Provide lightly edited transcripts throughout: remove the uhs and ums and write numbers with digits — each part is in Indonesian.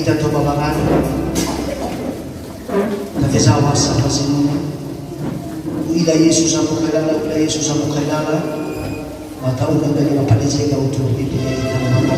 Maita to babangan nakisawa sa pasinunod. Ila Yesus ang mukhailala, ila Yesus ang mukhailala, mataon ang dali mapalisay ka utro ipilay ka ng mga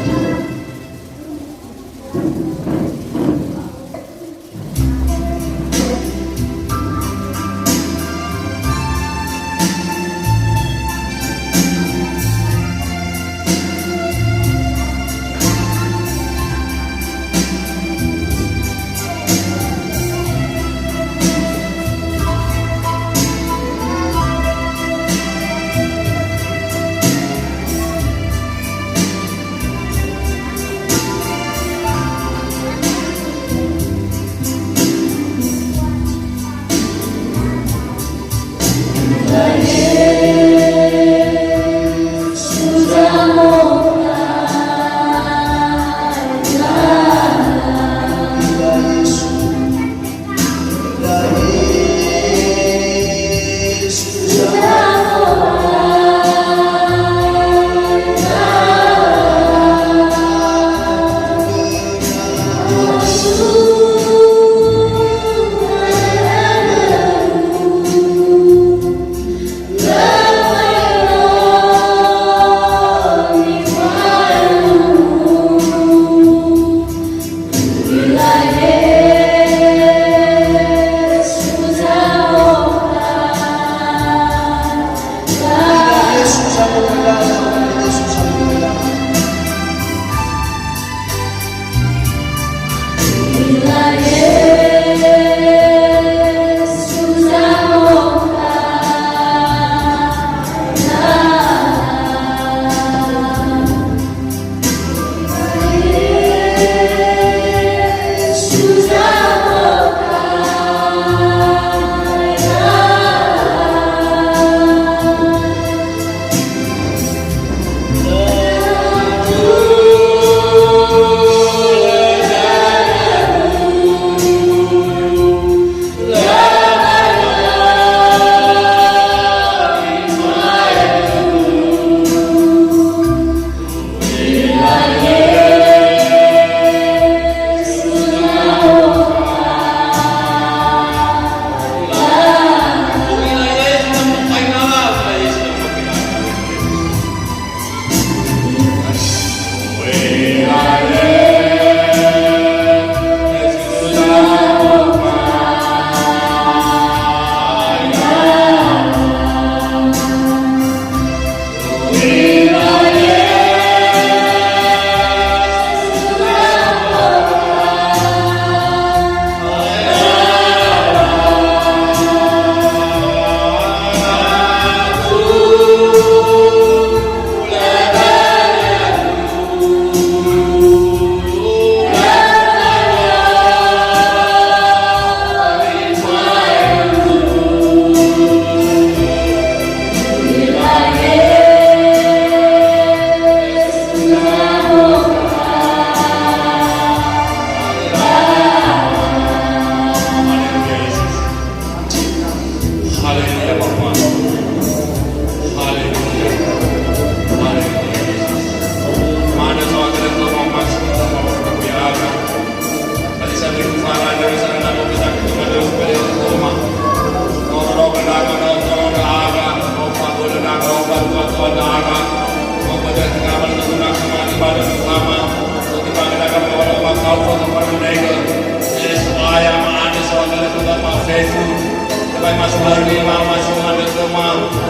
sebagai mama semua ada semua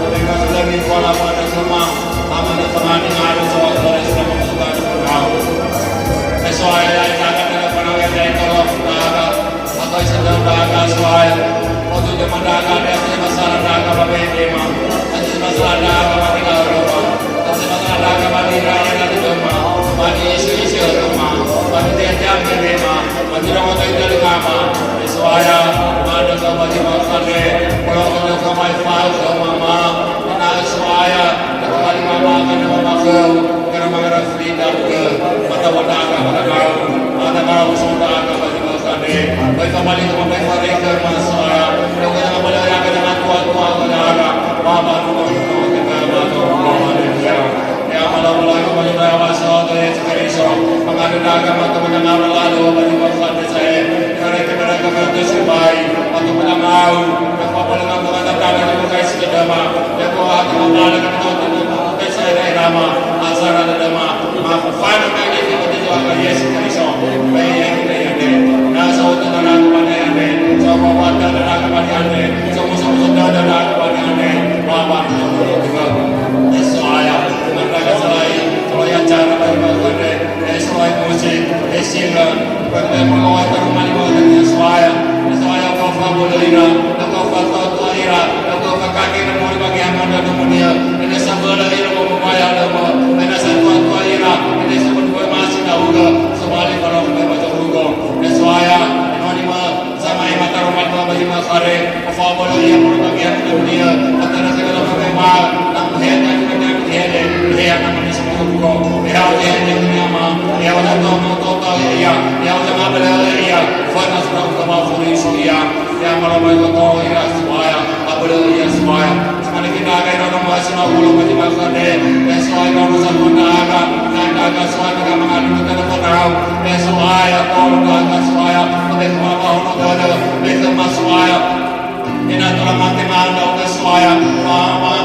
dengan selagi pola pada semua mama ada semua dengan ada semua dari semua suka berau sesuai yang akan ada penawar dari tolong daga atau sedang daga sesuai untuk zaman daga dia punya masalah daga bapak ibu ada masalah daga bapak ibu ada masalah daga bapak ibu ada di rumah bapak isu rumah bapak dia jam di rumah bapak orang itu dari mama sesuai ada sama di makane kalau ada sama file sama mama ada sesuai kalau mama akan mama ke karena mama Frida ke mata wadaga ada kau sudah ada bagi makane baik kembali ke bapak mereka masalah kalau kembali lagi dengan tua-tua ada mama itu kita ya malam-malam kembali berwasa dari Kristus mengadakan teman-teman lalu bagi makane saya mereka berterusbai atau menangau apa dengan mengatakan dengan kais kedama dan bahwa kembali dengan tuan saya nama asal ada nama maafkan kami itu akan Yesus Kristus baik yang kita nah saudara dan kepada anda semua warga dan kepada anda semua saudara dan kepada anda bapak juga saya mereka selain kalau yang cara bagaimana selain musik singer pada mengawal rumah dengan suaya kau favorira kau favorira kau kaki nomor bagian mana dunia ini sambil ira membayar nama ini satu ira ini sebut masih tahu sebalik kalau baca hugo suaya anima sama mata rumah bagi masare favorira nomor bagian dunia antara segala bagaimana nak head dia namanya semua hugo dia yang nama dia orang total dia yang apa dia fana sudah kembali dia yang malam itu tahu dia semua apa dia semua sekarang kita akan masih mau bagi makane sesuai kalau sama naga sesuai dengan mengadu kita tahu sesuai kalau naga sesuai apa mau ada itu sesuai ini telah mati mana sesuai mama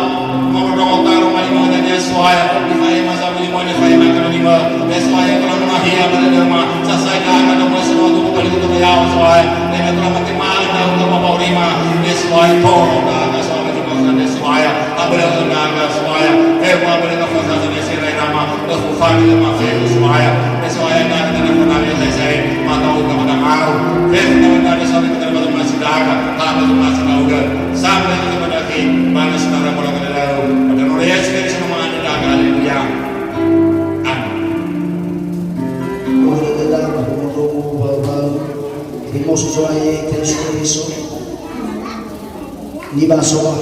mau rumah ini sesuai di masa lima ini saya makan lima sesuai kalau menahia pada rumah selesai kan ada semua tuh kali itu ya sesuai ini telah mati mana untuk bawa lima sesuai tolong naga sesuai di masa sesuai apabila naga sesuai apa boleh kau saja sesuai nama kefufan itu masih sesuai naga tidak pernah saya mata udah pada mau teman ada sampai kita masih daga kalau masih tahu sampai kita mendaki mana saudara kalau kita lalu pada Maria sekali sama ada daga haleluya Dimosuai Yesus ni basoa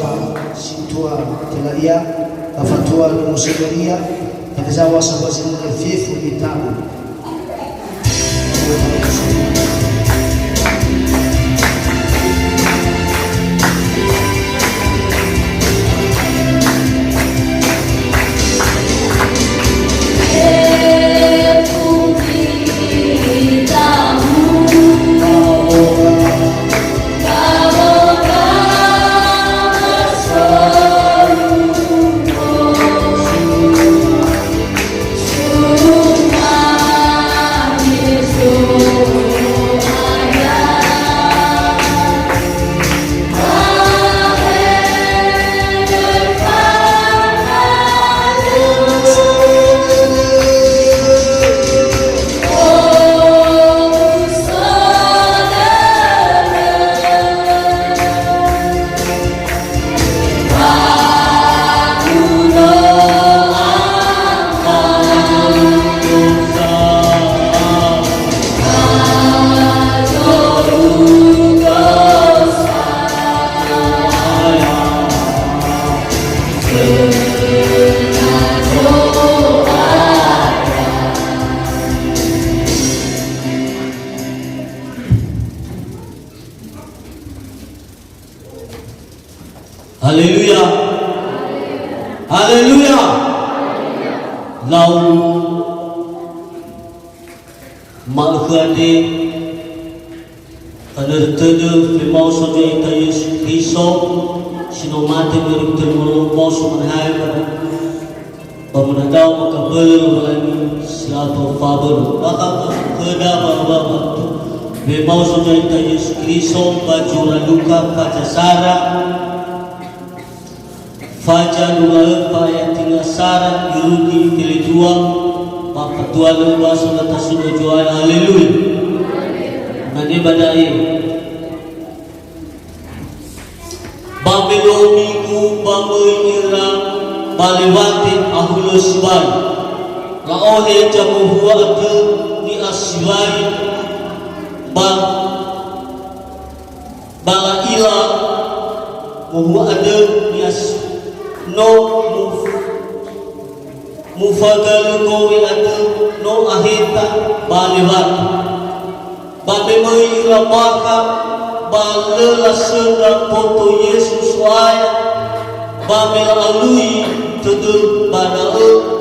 situa telaia afatua museria takazawa sabazi fifu vitabu Haleluya. Haleluya. Lau malkhade kanertede firmau soje ta Yesus Kristus sinomate berikut mosu manhai pada pemenadau makabel berani siapa fabel bakal keda bawa Memang sudah kita Yesus Kristus baju luka pada Sara, fajar dua payah tinggal Sara Yudi pilih dua, Bapak Tuhan lupa sudah tersudah jual haleluya. Nanti badai. Babelo minggu ira balewati ahulus ban. Laohe jamu huwa ni aswai. Bala ila muhu ada nias no mufagal kowe ada no ahita balewat babe mai ila baka balela sera foto Yesus waya babe alui tudu pada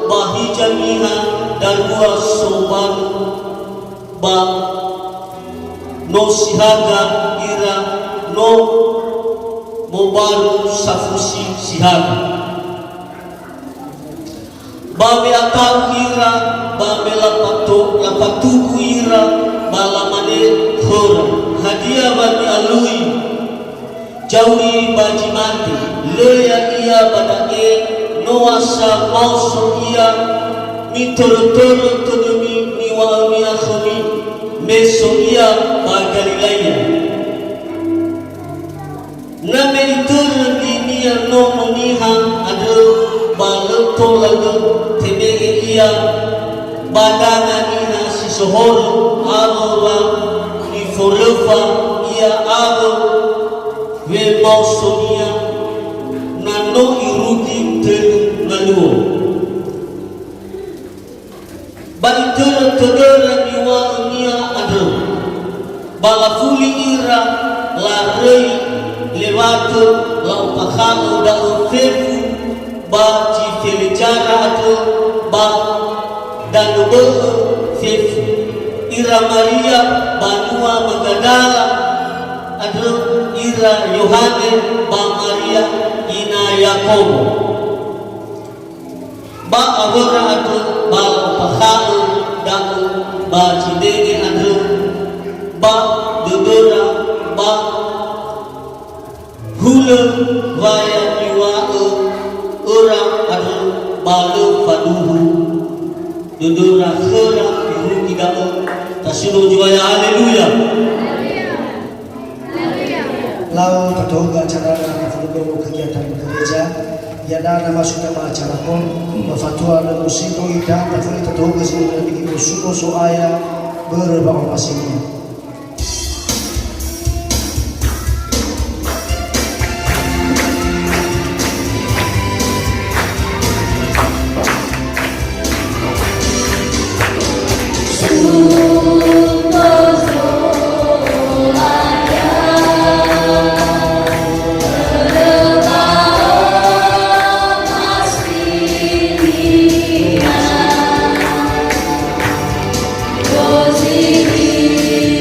bahi jamiha dan buah soban ba no sihaga ira no mobaru safusi sihaga babe atau ira babe lapatuku ira balamane hora hadiah bagi alui jauri baji mati leya ia pada no asa mauso ia mitoro-toro todumi niwa miakhami meso ia bagalilaya na meritur dinia no moniha ada baleto lagu temege ia badana ina sisohor arwa ni forefa ia aro we mausonia na no irudi telu laluo balitur todora niwa balafuli ira la rei lewatu la upakhamu da ufefu ba jifelijara atu ba danubo fefu ira Maria banua Magdala atu ira Yohane ba Maria ina Yakobo ba agora atu ba upakhamu da ba jidege atu ba dudura ba hula vaya niwa ura adu balu faduhu dudura khura biru tidak tasinu juaya haleluya lau katoga acara na furugo kegiatan gereja ya dana masuk ke acara kon mafatua na musiko ida patuli katoga sini na bigi musuko soaya berbau masing Così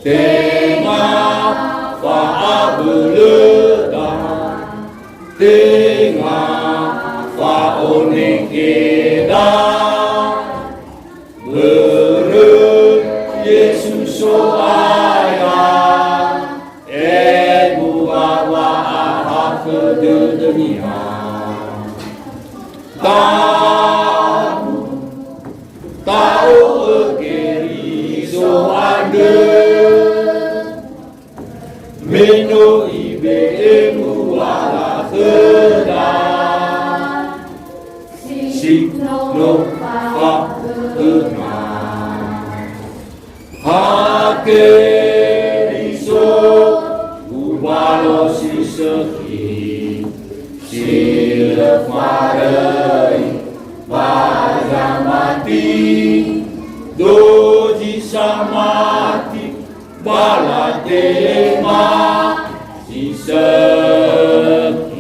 Tema Tengah faonik kita Berut Yesus soaya Buawa ahad ke dunia Tahu kiri soande Meno ibe muala kedah Sikno pak kenal Hake iso Ubalo si seki Silap marai Baga mati Doji samati Balate ma Si seki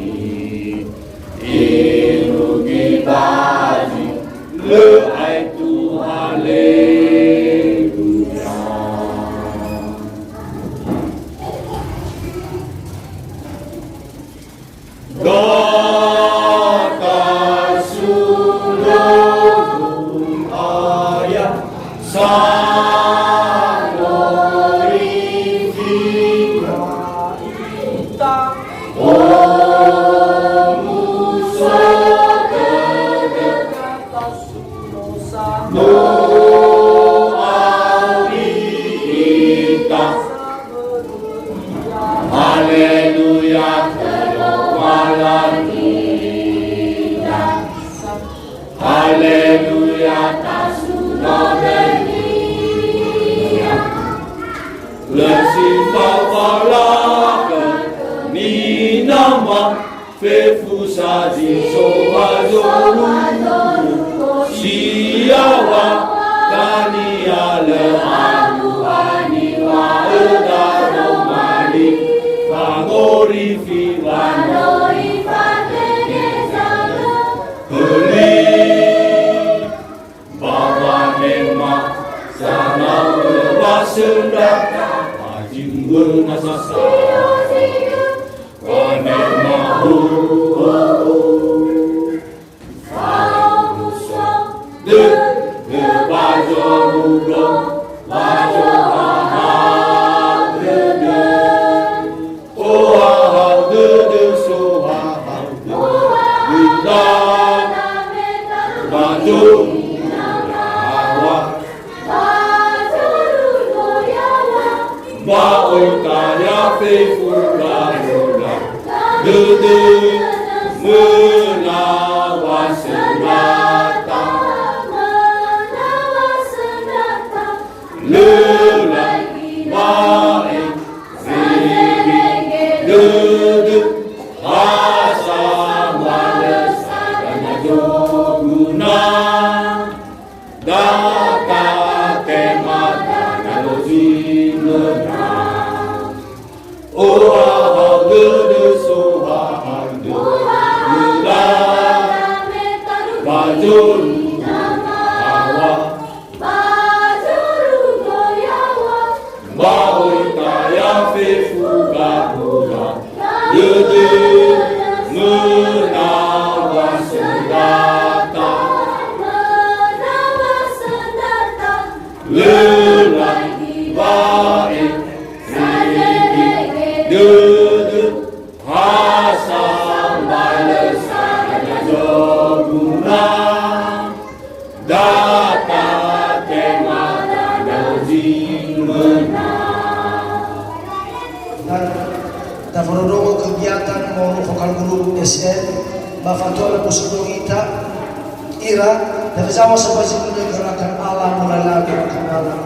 Irugi baji Le aitu haleluya Data sulung ayat sanori kita Haleluya terwalan kita Haleluya tasudodenia Lesifal valakan ni nama Fefusa di sobazoru Siawa Kania le'anu aniwa edaro malik Pagori fiwano Heli Baba nema Sana berbasendaka Majing bernasasa Wanema De bajo rugong Bajo ahal de Oh ahal de so ahal de Buddha Bajo Awa Baoi kaya fefura rola De menawa senjata Lelai baik Segi Dede Asam Wales Dan Joguna Data kemat Dan Lozimena Oh ahal dede so ahal de Bajul Awa Baoi kaya fefuga hula Dede menawa sendata Lelai baik Segi Dede Hasam balesan Joguna Data tema dan zimena Dan tafarodongo kegiatan mau vokal guru SN Bafatua musik kita Ira dan sama seperti gerakan alam mulai gerakan alam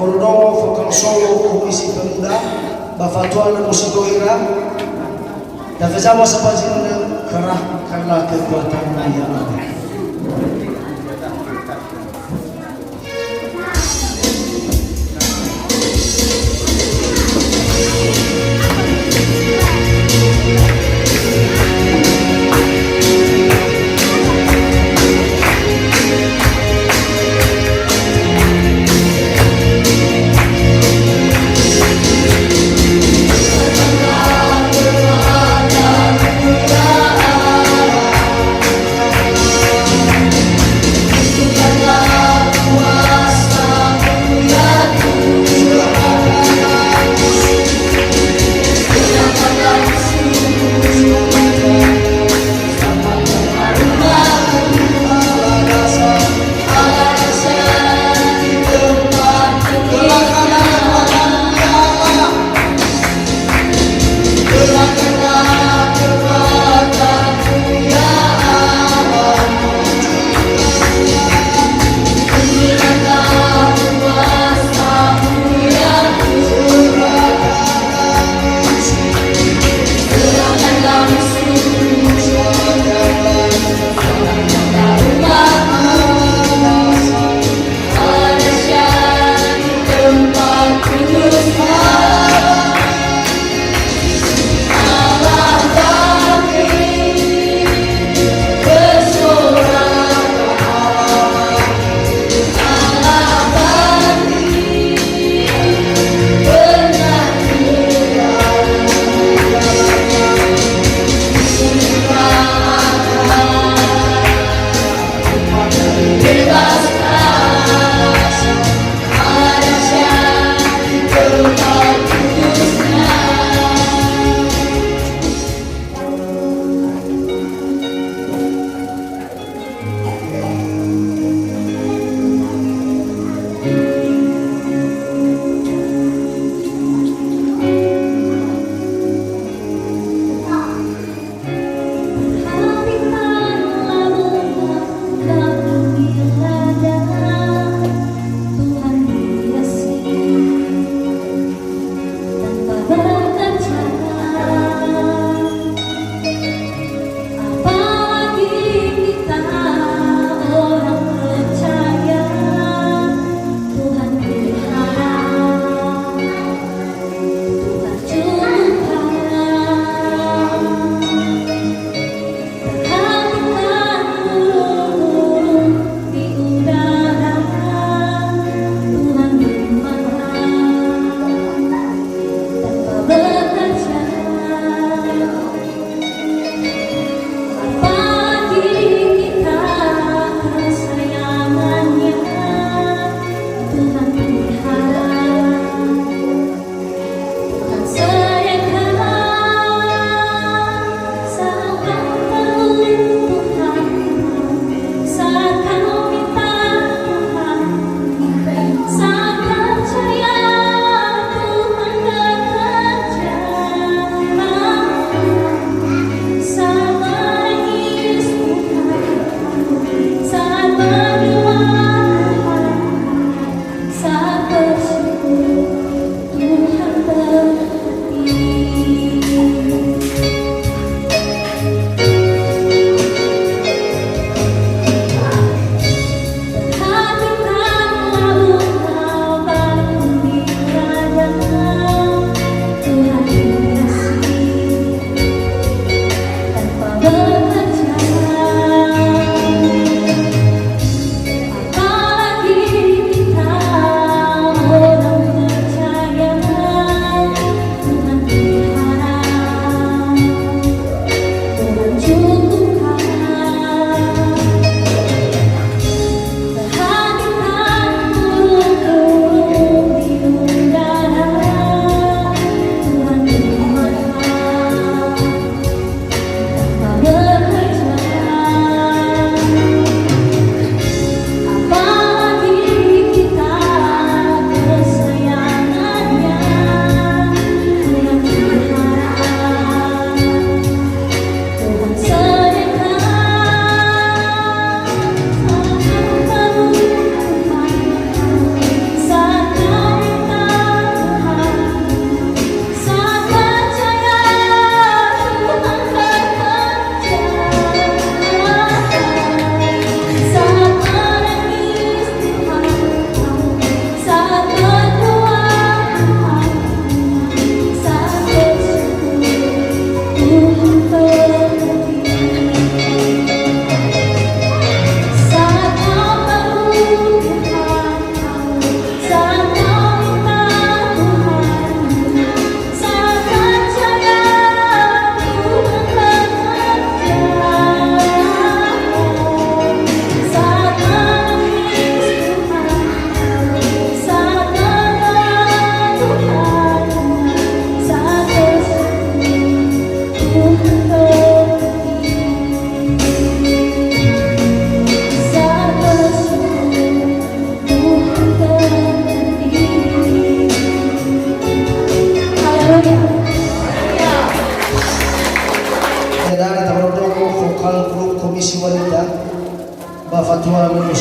Makonono Vokal Solo Komisi Pemuda Bafatwa na musiko ira Nakajawa sa pansin ng kerah karena kekuatan yang ada.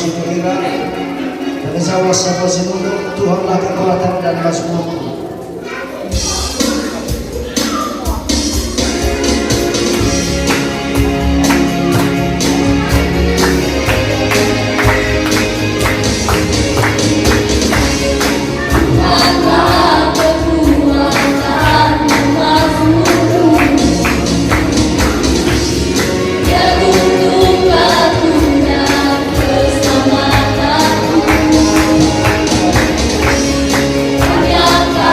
situ ira. Dan zawas sa sinundo, Tuhanlah kekuatan dan mazmurku. Keselamatan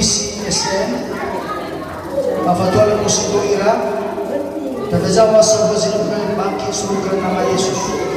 Komisi SDM Mafatua le Musiko Ira Tafezawa Sofa Zinukan Bangkit Suruhkan Nama Yesus.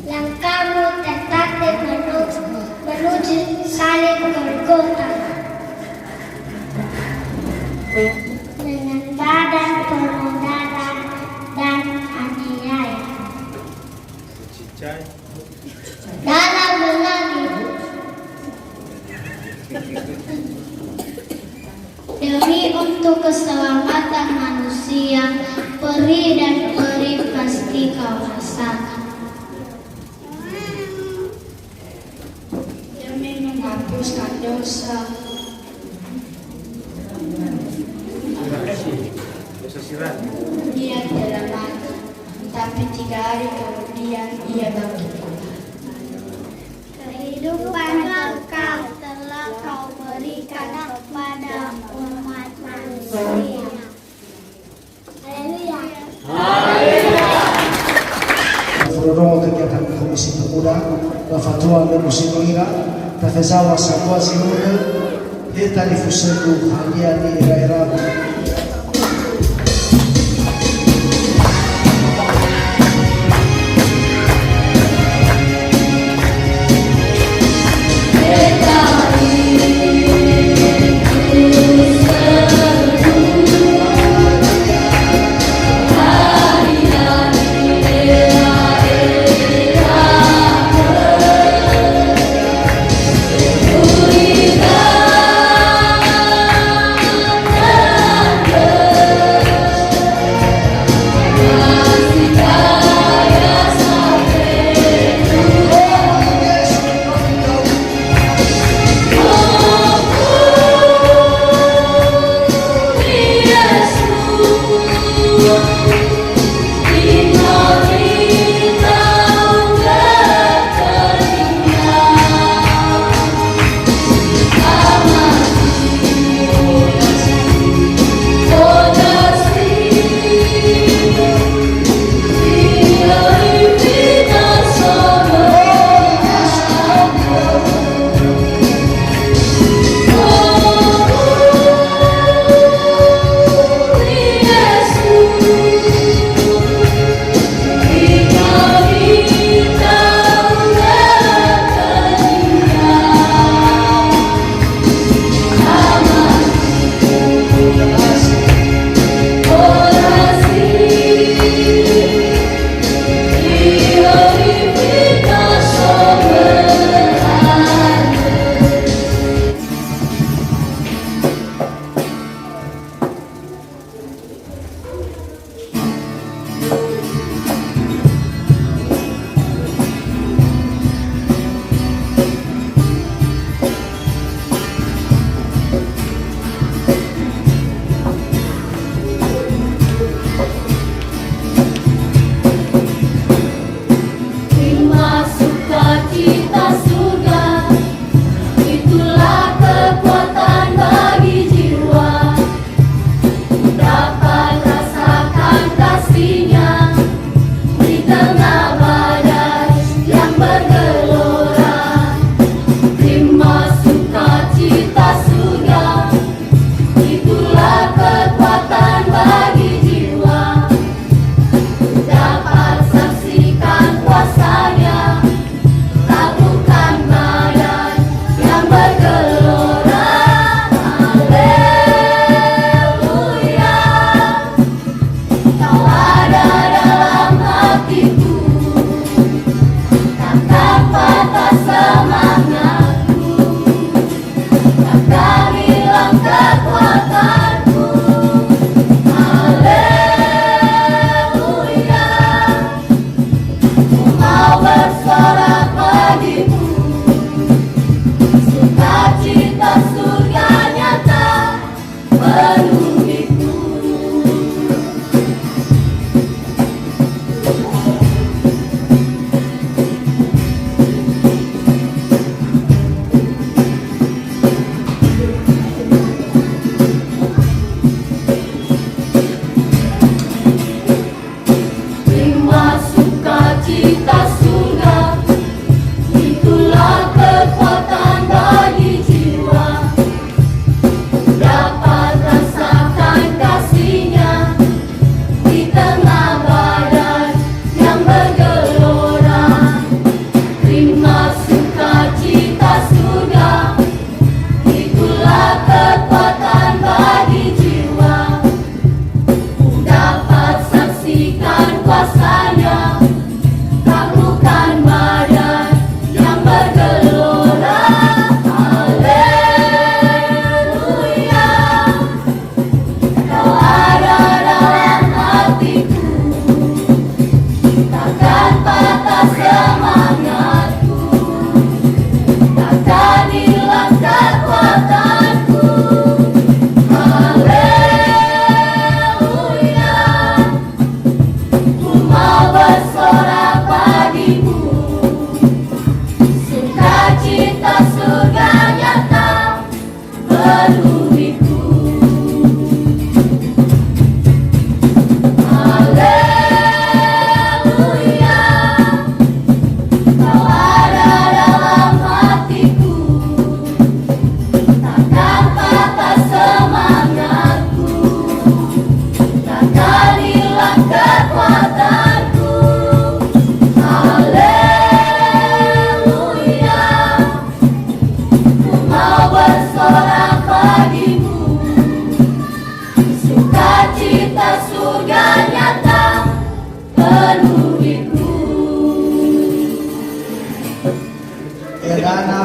Langkahmu tertatih menuju salib Golgota dengan badan penuh darah dan aniaya. Darah mengalir demi untuk keselamatan manusia, perih dan perih pasti kau rasakan. Demi menghapuskan dosa, dia telah mati, tapi 3 hari kemudian ia bangkit. Kehidupan kekal telah kau berikan kepada umat manusia. Haleluya. Mfululizo kegiatan Komisi Pemuda Mafatua le Musiko Ira Tafezawa Sabwa Zinuka Hita Lifuseku Haliani Ira Haleluya. kekuatanku. Haleluya, ku mau bersorak bagimu, sukacita surga nyata penuhiku. Edana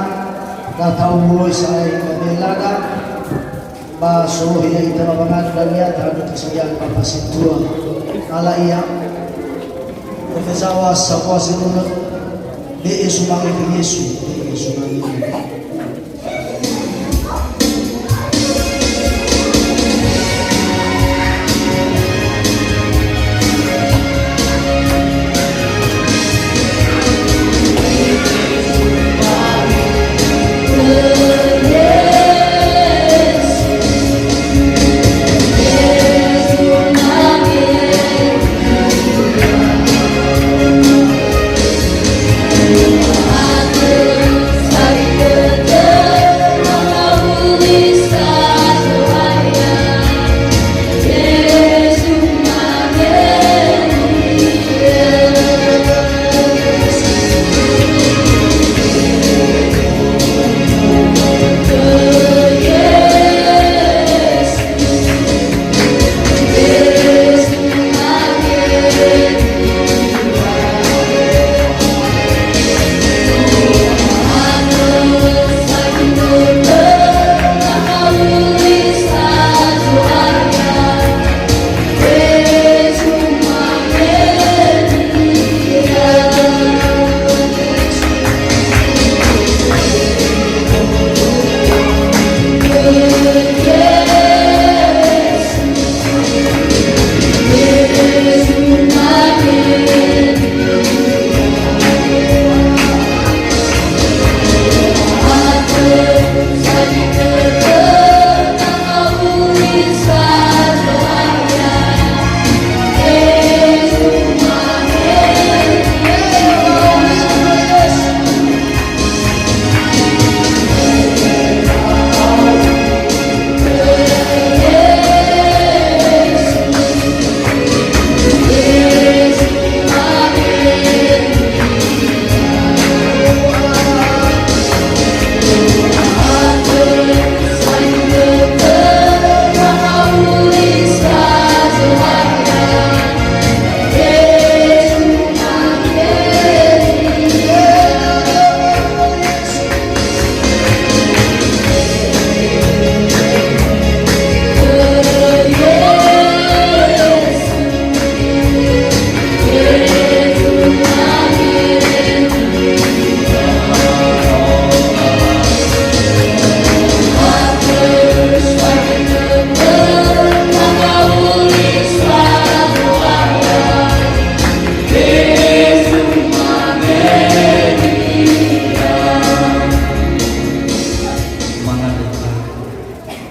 natauboy sa kanilada masuhi ito mga daliat hado kasayang papasintua ala iya profesawa sa kwasinunod di isumangin ni Yesu di isumangin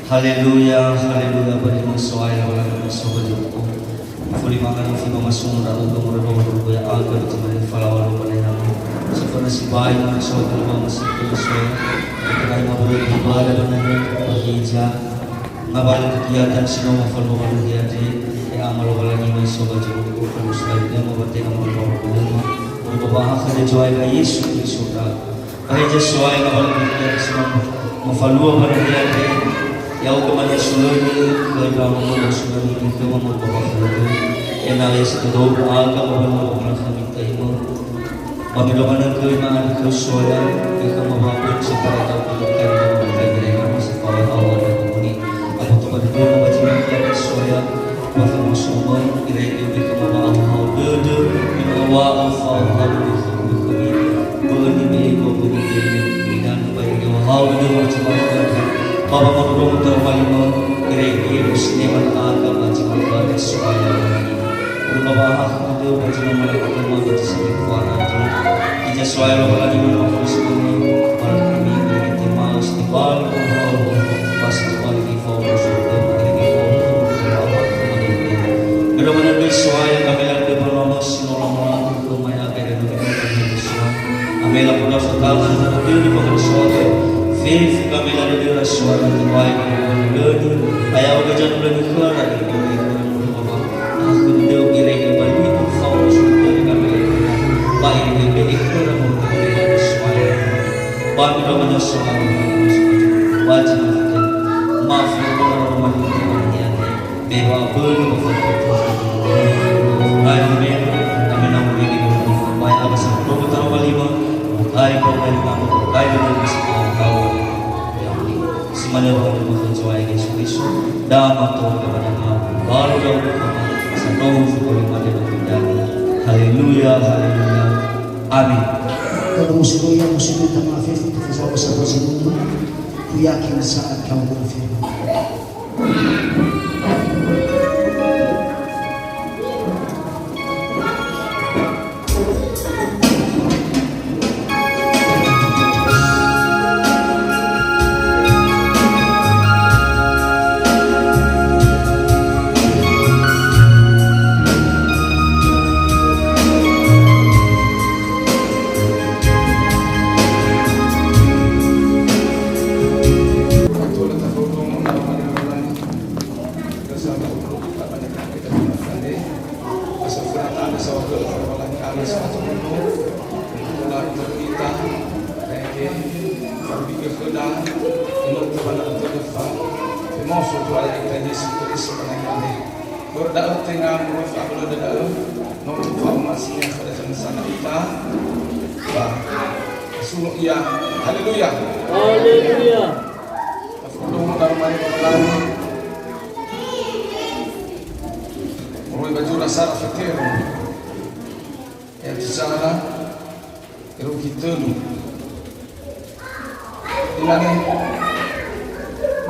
Haleluya, haleluya, bari masoay wala na sobat ko. Fuli makan fi mamasung ra ugo mo ro ro ya alga to mari falawalo mali na. Sipo na si bay na sobat ko masito so. Kaya mo ro ibada na pahija. Ngabal kegiatan sino mo falo mo dia di amal wala ni may sobat ko ko sa dia mo bate mo ro ko mo. Mo baha ka de joy ka Yesu Kristo ta. Kaya Yesu ay ngabal kegiatan sino mo falo mo dia di Yau kemana sulani ke dalam mana sulani ke mana bapak sulani enaknya setelah beragam bapak bapak kami terima apabila mana ke mana ke soya ke bapak setelah tahu ke mana ke mana sekolah awal dan kemudian aku tu pada dua baca ke soya bapak musuhan kira-kira ke mana awal berde ke awal faham kami berni mego berni dan baik awal berde macam Bapa menurut termalima kira-kira musliman agam macam apa soalnya ini. Berbapa aku tu macam mana kita mau bersama kuara tu. Kita soalnya lagi belum musliman. Malam kami kita mau istiqbal Allah pasti lagi fokus untuk lagi fokus Allah kembali. Benar-benar soalnya kami lagi belum musliman kemana kita dulu Islam. Amela pula sekarang kita di bawah soalnya. Faith kami lalu di rasuah dan baik lagi ayah udah jangan lagi keluar dari bawah bapa aku dah kira kembali udah menyusul wajib maaf ya orang yang bewa belum Raya Mero, kami namun ini baik apa sama Probotan Walima, baik dari kamu, baik dari semua kawan yang semuanya bahwa mencoba Yesus Kristus dan atau kepada kamu baru dalam satu sekolah pada menjadi haleluya haleluya amin. Kalau musik yang musik itu maafif itu bersama itu, ku yakin saat kamu berfirman. Haleluya. Haleluya. Afudung darmai pamalan. Mulai baju dasar fikir. Yang sana itu kita lu. Ilani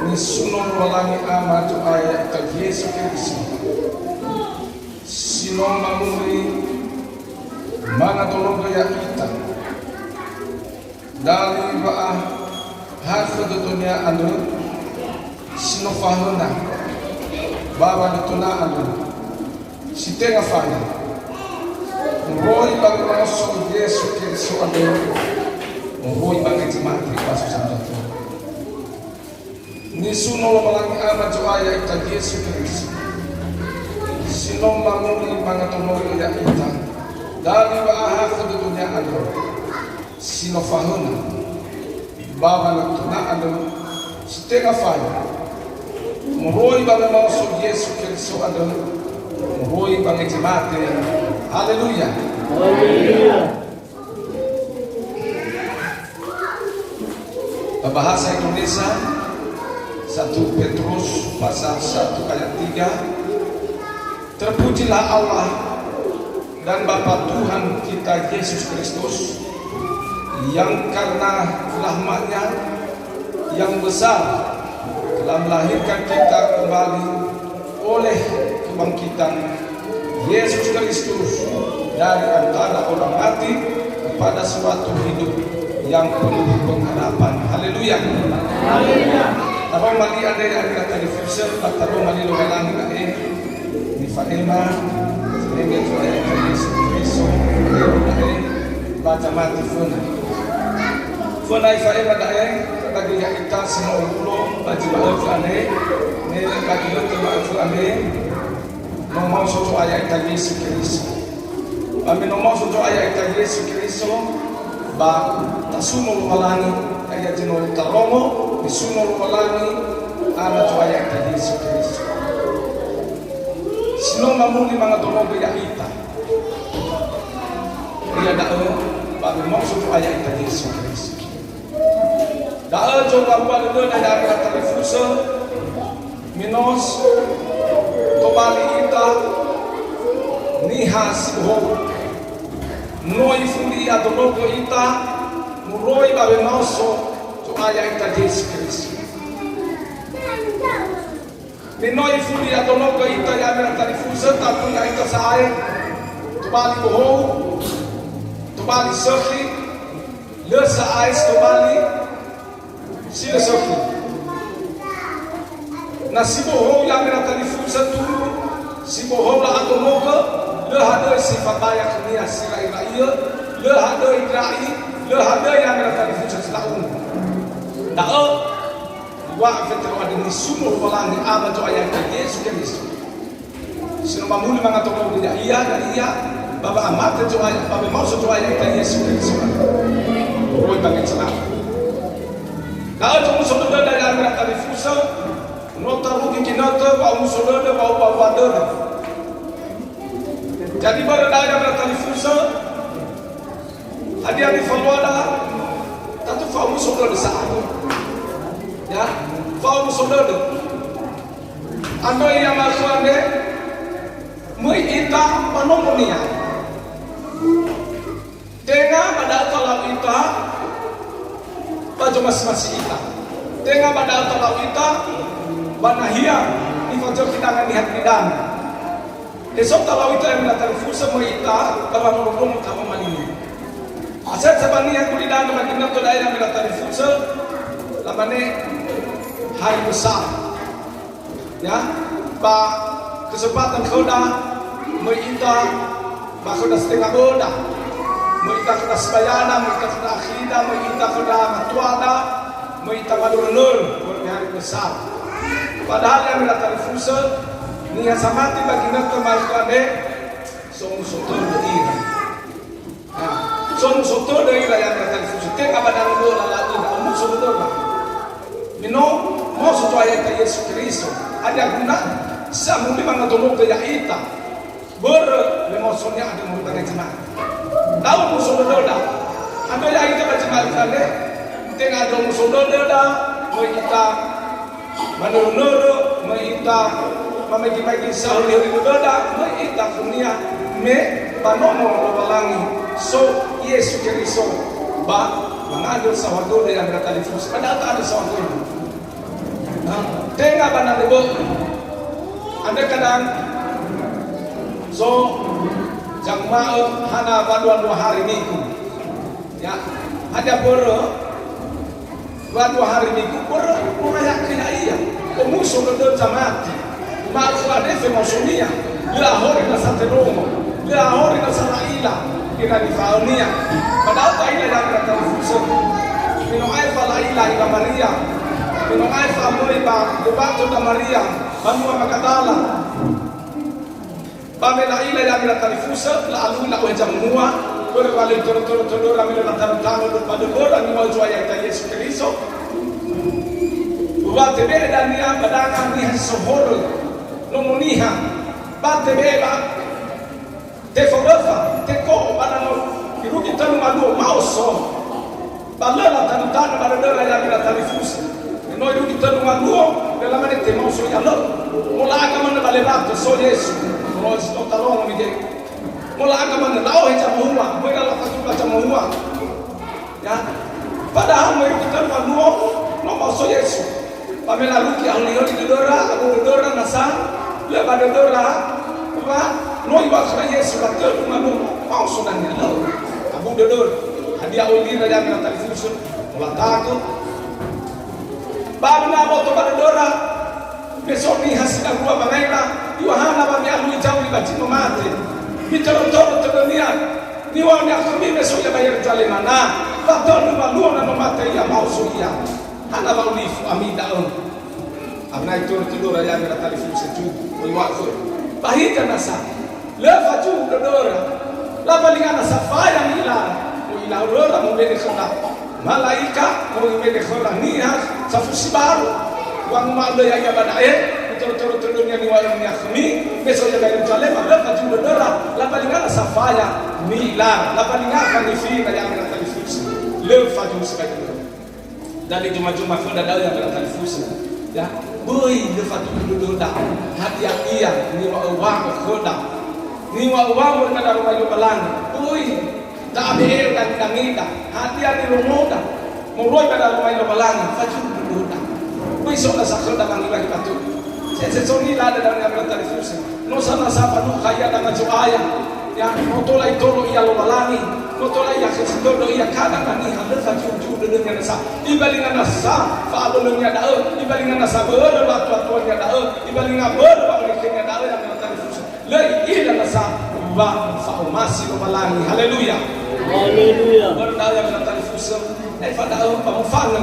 ni sunon walangi amat ayat ke Yesus Kristus. Sinon mamuri mana tolong ya kita. Dari ba'ah hafa dunia anu sinofahuna baba dutuna anu sitenga fana ngoi bang rasul Yesus Kristus anu ngoi bang jemaat pasu santo ni suno malangi ama joaya ita Yesus Kristus sinom mamuni mangatono ya ita dari ba'ah hafa dunia anu sinofahuna baba natuna anu sitenga fanya mohoi baba maso Yesu Kristo anu mohoi baba jemaat haleluya haleluya. Bahasa Indonesia 1 Petrus pasal 1 ayat 3 terpujilah Allah dan Bapa Tuhan kita Yesus Kristus yang karena rahmat-Nya yang besar telah melahirkan kita kembali oleh kebangkitan Yesus Kristus dari antara orang mati kepada suatu hidup yang penuh pengharapan. Haleluya. Haleluya. Tahu mali ada yang kata di Firman, tahu mali lo malang di Fatima, sehingga saya Yesus Kristus baca mati funa. Funa Fatima dah lagi yang kita semua ulo baca funa ni lagi lo terima funa nomor satu ayat Yesus Kristus. Kami nomor satu ayat Yesus Kristus ba tasuno walani ayat jeno taromo disuno walani ana ayat Yesus Kristus. Sino mamuli mga tono ya ita. Dia dah ba maksud ayat Yesus Kristus. Dah coba buat itu dari kata refusa minos kembali kita nihas ho noi fuli atau logo ita muroi babe mauso to ayat Yesus Kristus. Minoi fuli atau logo ita yang berada di fusa tapi yang ita saya to bali ho to bali sofi le sa ais to bali sila sofi na sibo ho yang berada di fusa tu sibo ho la atau logo le hada sifat bayak ni asira iraia le hada idrai le hada yang berada di fusa setahun dah wa fitro ada ni sumo walani ama to ayat Yesus Kristus. Sino mamuli mga toko dia iya dan iya baba amat to ayat baba mau to ayat Yesus Kristus. Roy banget salah. Kalau kamu sudah dari Amerika tadi fusa, nota rugi kinata, kamu sudah ada bau ada. Jadi pada dari Amerika tadi fusa, hadiah di Falwada, tentu kamu sudah ada saat. Ya, kamu sudah ada. Anda yang masuk anda, mengita panomonia. Tengah pada kalau ita. Baju masih kita. Tengah pada talau kita, banahia di fajar kita akan lihat bidan. Esok talau itu yang mendatang fusa merita, kalau merubung kamu mani. Aset sebani yang kulidan dengan kita tu daerah mendatang fusa, lamane hari besar. Ya, pak kesempatan koda merita, pak koda setengah boda. Mereka kena sebayana, mereka kena akhidah, mereka kena matuada, mereka madurulur berhari besar. Padahal yang mendatang fusa, niat samati bagi nak kemaluan song sotor deira. Song sotor deira yang mendatang fusa. Tengah badan bola lagi, amu sotor lah. Mino mau sesuai dengan Yesus Kristus. Ada guna, sama memang ada mau kaya ita. Lemosonnya ada mau kaya cina. Tahu musuh doda, ada yang kita baca kali, tengah ada musuh doda, kita menurut kita memagi sahur hari doda, kita dunia me panomo balangi, so Yesus Kristus ba mengajar sahur doda yang berkali fus, padahal tak ada sahur doda. Tengah benar ibu, anda kadang so jamaah hana baduan 2 hari minggu, ya ada boro 2 hari minggu boro mengayak kena iya, musuh kedua jamaah, maaf ada femosonia, lahor ina sate romo, lahor ina saraila, ina di faunia, padahal tak ina yang berkata fuso, minum air falaila ina Maria, minum air famui ba debato da Maria, banua makadala. Pamela ila yang mendatang fusa, lalu nak wajah mua, berkali turun kami mendatang tamu pada orang yang mau jual yang Yesus Kristus. Buat tebe dan dia pedagang ni sohor, nomoniha, buat tebe ba, tefografa, teko, pada no, ibu kita malu mau so, balala tanutana pada orang yang mendatang fusa. No ibu kita malu, dalam mana temo so ya lo, mula agama mana balebat so Yesus. Nós não talão me dei. Mula agama na lawa hica mahua, mereka lakukan juga macam mahua. Ya, padahal mereka kita manuo, no masuk Yesus. Pamela luki ahli ahli dedora, aku dedora nasa, lepas dedora, apa? No iba kerana Yesus betul manuo, mau sunanya lo. Abu dedor, hadiah ulir aja kita telefon, mula takut. Baru nak foto pada dedora. Besok ni hasil gua bagaimana? Yohana bagi ahli jauh di baju mati. Bicara dunia. Ni wani kami besok ya bayar jual mana? Betul ni malu na mati ya mau suya. Hana mau ni amida on. Abna itu tidur aja kita telefon sejuk. Waktu. Bahita nasa. Lepas tu dedora. Lepas dengan nasa fire mila. Mila orang mau beri kena. Malaika mau beri kena ni safusi baru. Wang malu yang pada turun dunia ni walau ni kami besok jaga Jerusalem ada kaju berdora lapan ingat safaya mila lapan ingat kan ifi yang ada telefon lepas tu sebagai dari cuma sudah ada yang ada telefon ya boy lepas tu berdora hati yang iya ni wang khoda ni wang berkata rumah jualan boy tak ambil dan ngida hati yang diromoda mau pada rumah jualan faju berdora besok lah sakit dah panggil lagi batu. Sesoni lah ada dalam yang telefon. No sana sapa no kaya dengan juaya. Ya, no tolai tolo ia lo balani. No tolai ya kesedodo ia kadang kani hadir satu dengan nasa. Ibalingan nasa, fa'alulnya dah. Ibalingan nasa waktu-waktunya dah. Ibalingan waktu-waktunya dah yang telefon. Lagi ia nasa wa fa'umasi lo balani. Haleluya. Haleluya. Berdoa yang telefon. Pada pemufan.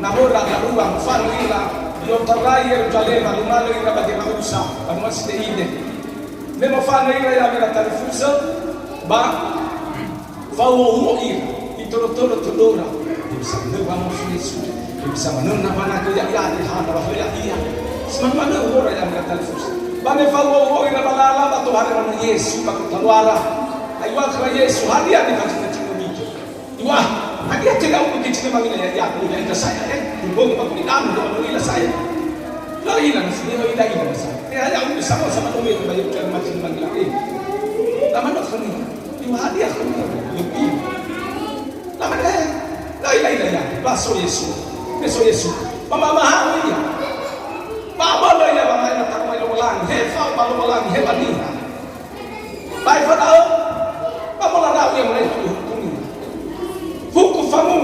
Nahora na ruang fan ila yo tarai Yerusalem lumalo ila bagi marusa pamas de ide nemo fan ila ya mera tarifusa ba fawo ir itoro todora bisa menebang Yesus, bisa menenang mana ke ya di hana bahwa ya iya. Semana orang yang kata Yesus. Bane falo orang yang balala batu hari mana Yesus batu taluara. Aywa kira Yesus hadiah di kasih kecil ini. Iwa hadiah tidak untuk kecil mangina ya punya ida saya Bukan batu di dalam dengan ida saya. Lain lah sini ida saya. Hanya untuk sama-sama dulu itu banyak cara macam manggil ini. Lama nak kini. Iwa hadiah kini lebih. Lama dah. Lain ya. Baso Yesus. Mama mahal ya. Baba dah ya bapa yang tak mahu ulang. Hefa balu ulang hebat ni. Baik pada bapa lara yang mulai hukum. Hukum famu,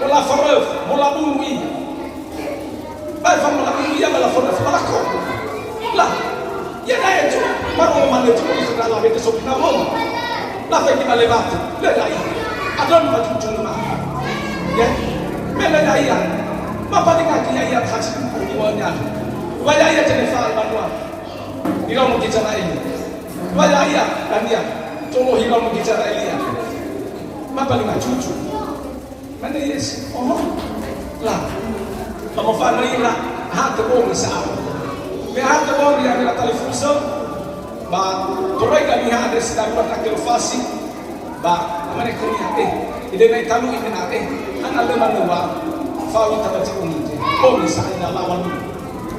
mula faraf, mula bumi. Baik famu mula bumi ya mula faraf, mula kau. Lah, ya dah itu. Baru mana itu kita dalam itu sopina mau. Lah pergi balik batu. Lelai. Adon batu cuma. Ya, lelai ya. Bapa dengar dia yang kasih kubuannya. Wajah ayah jadi faham banua. Hilang mungkin cara ini. Wajah ayah dan dia. Tolong hilang mungkin cara ini. Bapa dengar cucu. Mana yes? Oh, lah. Kamu faham ini lah. Hati bohong sah. Mehati bohong dia bila telefon so. Ba, torai kami ada sedang bertakil fasi. Ba, mana kau ni? Ide naik kalu ini nak. Anak lemah lemah. Faham tak baca ini. Oh, misalnya lawan.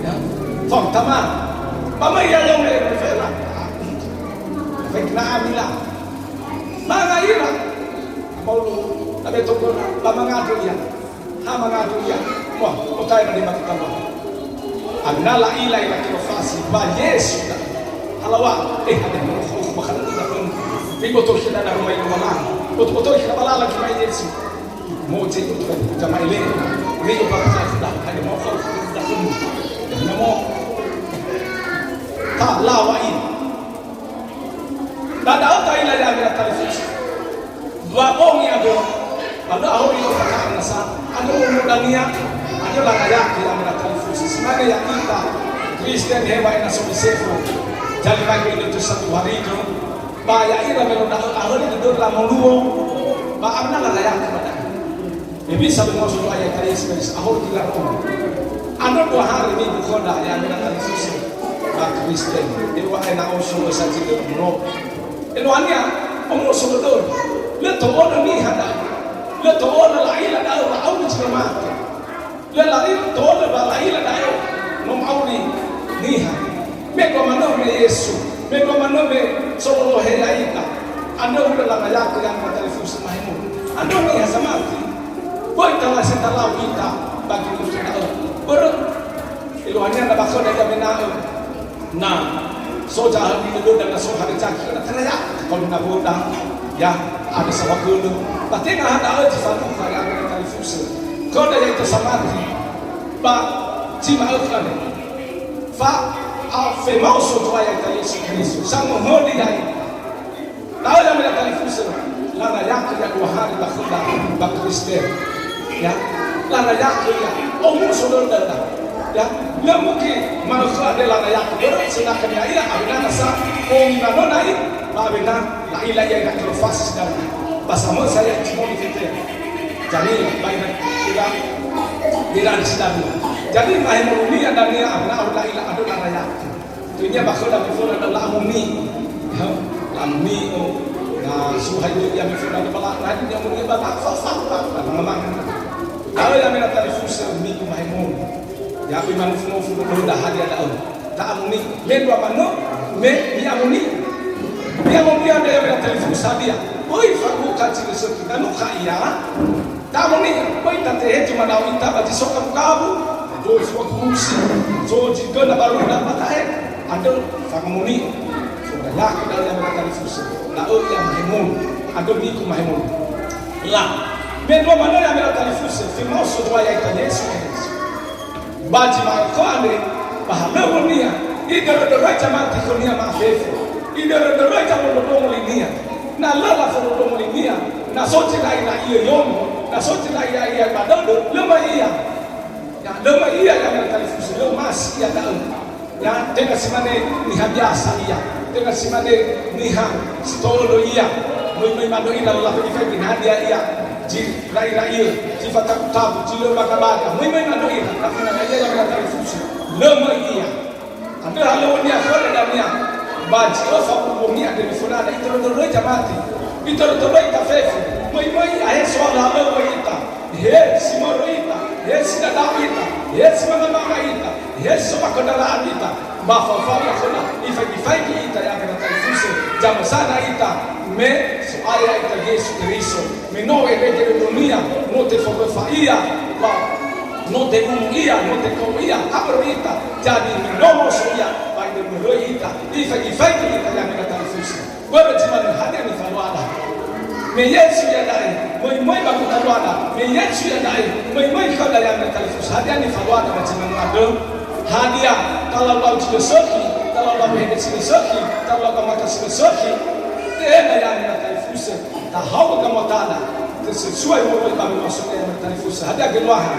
Ya, faham tamam. Mama ya yang mereka fela. Fekna amila. Mana ira? Paulu, ada tokor. Mama ngadu ya. Hama ngadu ya. Wah, otai na di mati tambah. Anala ila kilo fasi. Ba Yesus. Halawa. Ada mau makanan tidak pun. Bigo to kita na rumah itu mana? Betul kita balala kita Yesus. Mau cek itu jamaah ini. Ini bakal sudah ada mau kau sudah pun. Namo tak lawain. Tada otak ila dia ambil telefon. Dua orang yang ada orang yang pakai nasa, ada orang dania, ada orang yang ambil telefon. Sebenarnya yang kita Kristen hebat yang nasib sefu. Jadi bagi itu satu hari itu, bahaya ira melodak ahli itu dalam luo, bah amna lah yang kepada. Bisa bermaksud ayat Yesus ahli tidak tahu. Ada 2 hari ni bukan dah yang nak telefon Kristen. Itu ayat Osho saja itu bro. Itu hanya orang sebetul. Lepas orang ni ada, lepas orang lain ada orang cermat. Lepas orang lain ada orang ni ni. Mereka mana Yesus, mereka mana Solo helaita. Anda sudah lama lagi yang nak telefon semahimu. Anda ni sama. Boleh tahu setelah kita bagi kita. Iluhannya ada bakso dari Minang. Nah, soja di dulu dan soja di cakir. Ternyata kalau nak bodoh, ya ada sebab dulu. Tapi nggak ada alat fanu kaya ada televisi. Kalau ada itu sama tu, ba cima kan. Fa famous soja yang televisi. Sama hodi lagi. Tahu yang ada televisi. Lana yak yang 2 hari bak Kristen. Ya, lana yak yang musuh dah. Ya, nggak mungkin manusia adalah layak berat sedangkan ya iya abina nasa orang nona ini abina la ilah yang nak terfas dan bersama saya cuma di situ jadi banyak tidak di situ jadi mahmud ini ada ni abina la ilah ada layak tujuannya bakal dapat phone adalah amuni amuni nah suhai itu yang phone ada balak lagi yang mungkin balak fafah memang kalau yang nak telefon semi mahmud ya memang semua dah hadiah dah. Tak amuni, dua mano, dia amuni. Dia amuni ada yang telefon sadia. Oi, faku kacil sekali. Kanu kaya. Tak amuni, oi tante cuma dah minta baju sokam kabu. Do semua kursi. So jika nak baru nak pakai, ada faku amuni. Sudah ya kita yang telefon. Lah oi yang mahmud, ada ni ku mahmud. Lah, dua mano yang telefon. Firman sudah yang Yesus. Baji kau ane bahala dunia. Ida dorai zaman tikonia maafefu. Ida dorai zaman lodong linia. Na lala lodong linia. Na soci lai na iya yomo. Na soci lai iya badodo. Lema iya. Ya lema iya yang telefon. Lema masih ada. Ya tengah simane niha biasa iya. Tengah simane niha sitolo iya. Noi mando ila la pergi hadiah iya. ji rai-rai ji fatak-tabu ji le baka-baka mai na doi na kana ya yang na talifusi le mai ia anda halo ni akora damia baji ofa kubomia de fulana itoro jamati itoro ita fefu mai ahe swala halo ita he simoroita he sidadawita he simamamaita he somakondala ita bafafa ya kona ifai ita ya kana talifusi jama sana ita me soaya ita Yesu Kristo me no eleke dunia no te fofaia ba no te umuia no te koia abrita jadi no soia ba de muroita ifai ita ya kana talifusi wewe jimani hadi ni falwala me Yesu ya dai moi bakutalwala me Yesu ya dai moi kada ya kana talifusi hadi ni falwala na jimani ado hadia kalau lau cilesoki kalau lau hede cilesoki kalau lau mata cilesoki tena ya kana talifusi tahawa kamotada sesuai modo kami masuknya kana talifusi hadia gelwaha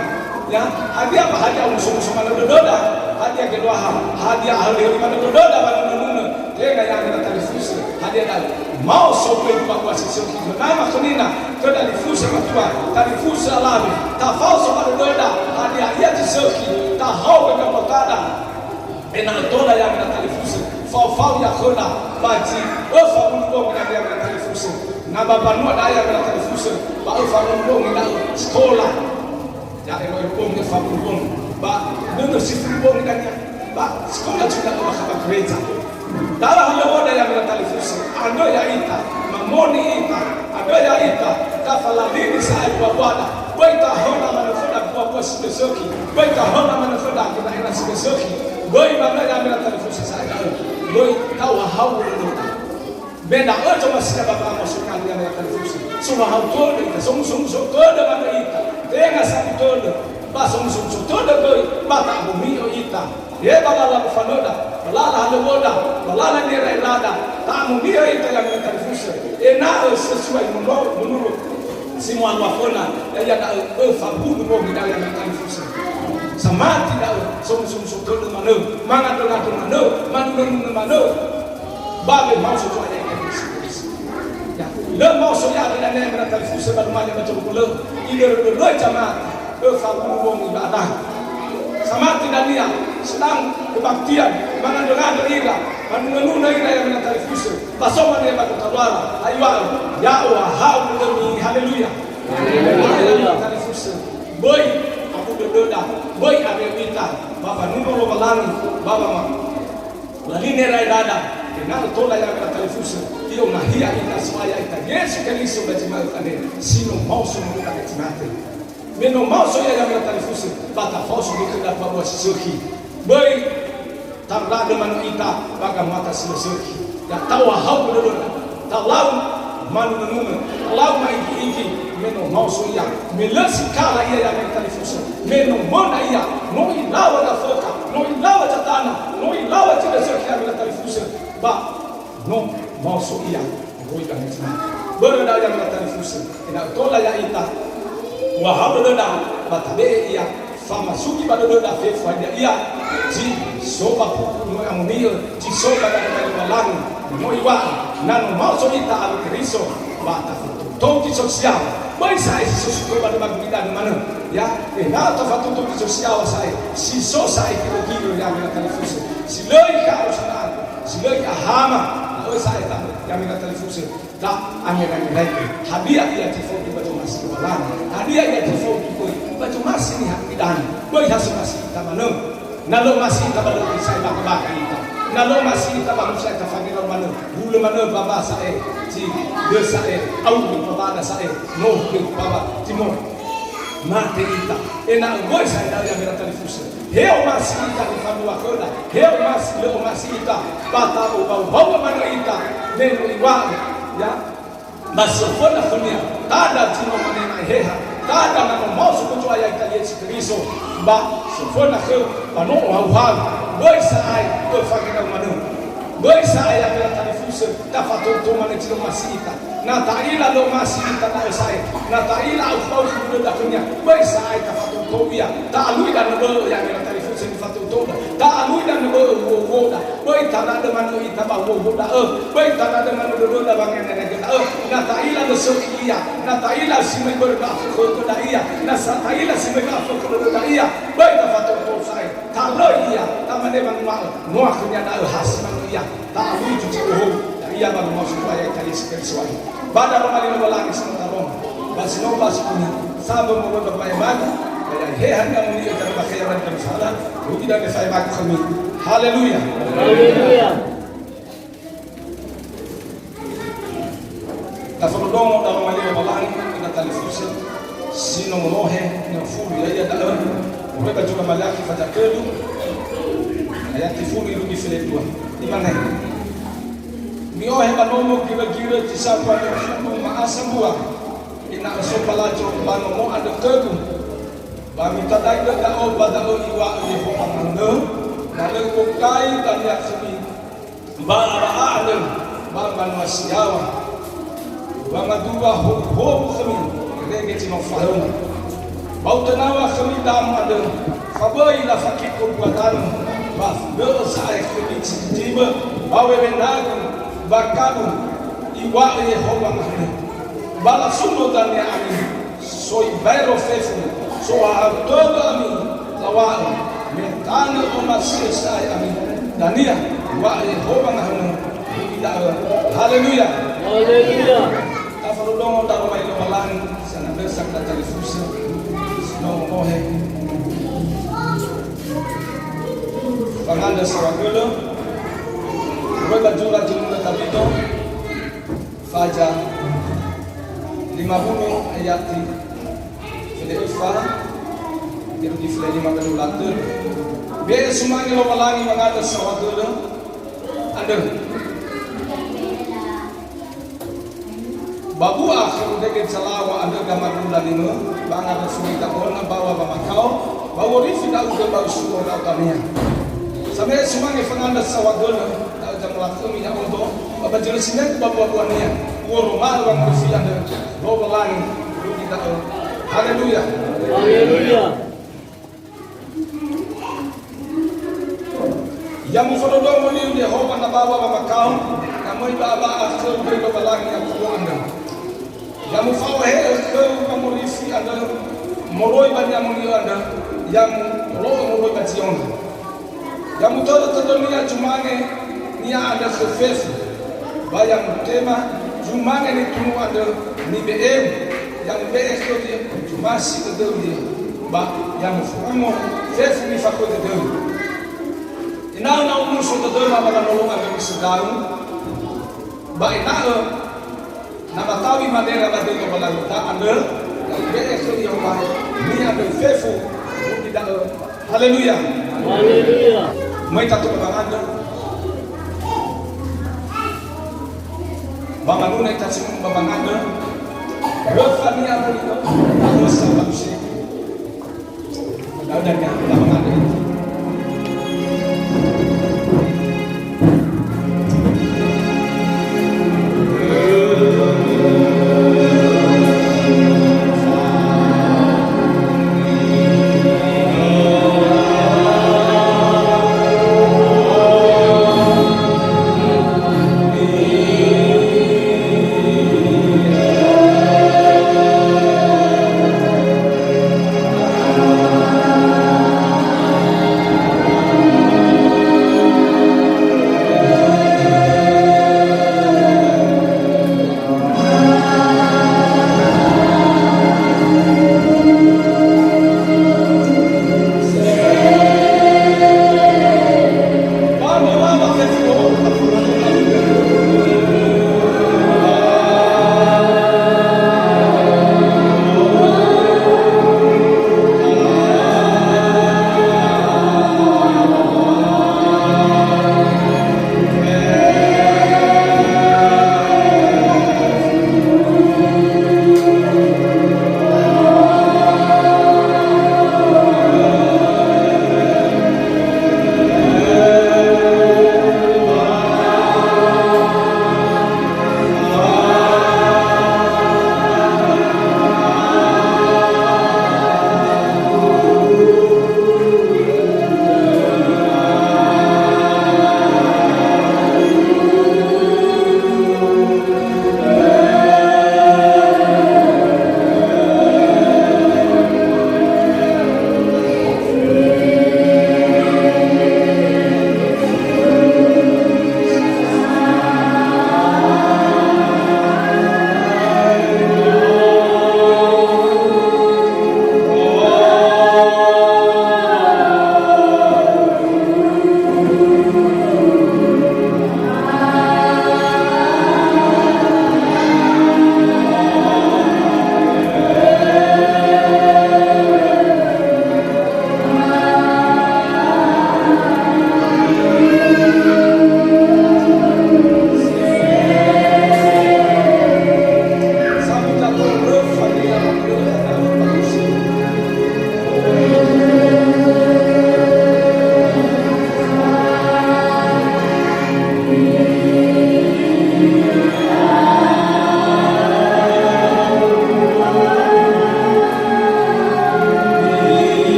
ya hadia apa hadia musuh-musuh mana doda hadia gelwaha hadia ahli mana doda mana nunu tena ya kana talifusi hadia dal mau sokwe kwa sisoki nama kunina toda lifusi matua talifusi alami tafauso mana doda hadia ya sisoki tahawa kamotada ena toda ya kana talifusi fau ya kona baji ofa mungo na ya kana talifusi na baba nua daya kana talifusi ba ofa mungo na sekolah ya eno ipo fa mungo ba neno sifungo ndani ba sekolah juga kwa gereja dala halo daya kana talifusi ando ya ita mamoni ita ando ya ita tafalini sai kwa bwana waita hona manafuda kwa sisoki waita hona manafuda kuna ina sisoki boy baba ya kana talifusi sai boy tawa hawo benda ojo masina baba masukan ya kana talifusi suma hauto ita sum todo baba ita tenga sabi todo ba sum todo boy bata bumi o ita ye bala la fanoda bala la haloda bala la nera ilada tamu mio ita ya kana talifusi ena sesuai munuro simu alwafona ya da fabudu mo ngida ya kana talifusi samati da sum todo mano manga to mano babe mauso to ya ya le mauso ya da ne kana talifusi ba mali ba to kulo ile ro jama fabudu mo ngida samati dania sedang kebaktian mengandung ira menunggu ira yang menatalifusi pasoma dia bakutawala aywa ya wa haulani haleluya talifusi boy aku doda boy abewita baba nuno balani baba ma laline rai dada kenal tola yang menatalifusi iyo mahia ita swaya ita Yesu Kristo bajimal kane sino mauso muda katimate meno mauso ya yang talifusi bata fauso dikenda babo sisoki boy tarla de manu ita baga mata sisoki ya tawa hau dodo talau manu nunu talau mai iki meno mauso ya melasi kala ya yang talifusi meno mona ya no ilawa da foka no ilawa tatana no ilawa sisoki yang talifusi ba no mauso ya boy kan tsana boy da yang talifusi ina tola ya ita wa hadoda batabe ia fama suki badoda fe fanya ia ji soba no amunio ji soba da malang no iwa nano mauso ita al Kristo bata tonti sosial mai sai sosiko bada magida mana ya na to fatu tonti sosial sai si so sai kilo ya mina talifusi si loi ka usana si loi ahama o sai ta ya mina talifusi ta amira ngai habia ia tifo masih balana hadia ya tofauti koi baca masih ni hakidan koi hasil masih tamano nalo masih tabalo sai baka ita nalo masih tabalo sai tafagir mano bulu mano baba sae si desa au baba sae no ke baba timo mate ita ena goi sai da ya mera talifusa heo masih ita di famu akoda heo masih ita bata bau mano ita neno iwa ya masofona fonia tada tino manena heha tada na mozo kutoa ya Yesu Kristo ba sofona ko bano hauhau boy sai ko fakira manu boy sai ya pela talifusa tafato to mane tino masita na taila lo masita na sai na taila au fau kudo da kunya boy sai tafato to ya ta lui da no ya pela talifusa ni fato to ta lui da no wo da boy tada de manu ita ba wo da boy tada de manu do da bangen na taila na so iya na taila si may berga ko na iya na sa taila si may ko na iya bai ta fato to sai ta lo iya ta mane bang ma no akunya na has man iya ta awi ju ho iya bang ma so ya kali sekali bada pamali no lagi sa tarong basi no basi kunya sabo mo do pa ibada kaya hehan na mo iya ta bakyaran ka sala rugi da sa ibada kami haleluya haleluya. Tafadhali dalam malio balangi ina talifusa sino monohe ni mfuru ya dalan ureka juga malaki fatakelu ayati furu irugi filetua imane miohe banomo gira-gira tisapa ni mfumu maasambua ina sopalajo bano mo ada kegu bami tadai da o badao iwa ye pomangande na le kokai tanya semi ba ala ba manwasiawa Banga dua ho kami rege tino fauna bau tenawa kami dam ada fabai la fakir kuatan baf be sai kami tiba bawe benagu bakabu iwa ye ho banga bala suno dan ya ami so ibero fefu so todo ami lawa mentana ona sai ami dania wa ye ho banga haleluya haleluya. Tafadhali dalam malio balangi sana besak da talifusa sino mohe panganda sawagelo wega jula jumla tabito faja 50 ayati file ifa kiru di file 5 latur be sumani lo balangi manganda sawagelo anda babu akhir degen salawa anda gamar bulan ini bangga bersuita orang bawa bamakau bawa rifi dah udah bawa syukur kau kami sampai semuanya penganda sawadol tak jam laku minyak untuk apa jenisnya bawa buahnya rumah orang rifi anda bawa lain kita haleluya haleluya. Yang mufadol muli dia hoba na bawa bamakau kamu baba akhir degen balangi yang kuat anda yang mufawa ke kamu risi anda moroi banyak muni anda yang moroi bacion yang mutar terdunia cumane nia ada sefes bayang tema cumane ni tunu anda ni BM yang BS tu dia cuma si kedua dia ba yang fumo fes ni fakot kedua ina na umur sudah kedua bapa nolong anda sedang ba ina nama tawi madera badai kebalang tak anda BS tu dia ba ni ada fefu tidak haleluya haleluya mai tak tu bang anda bang anu naik tak semua bang anda rofani apa itu aku sebab sih dah kan bang anda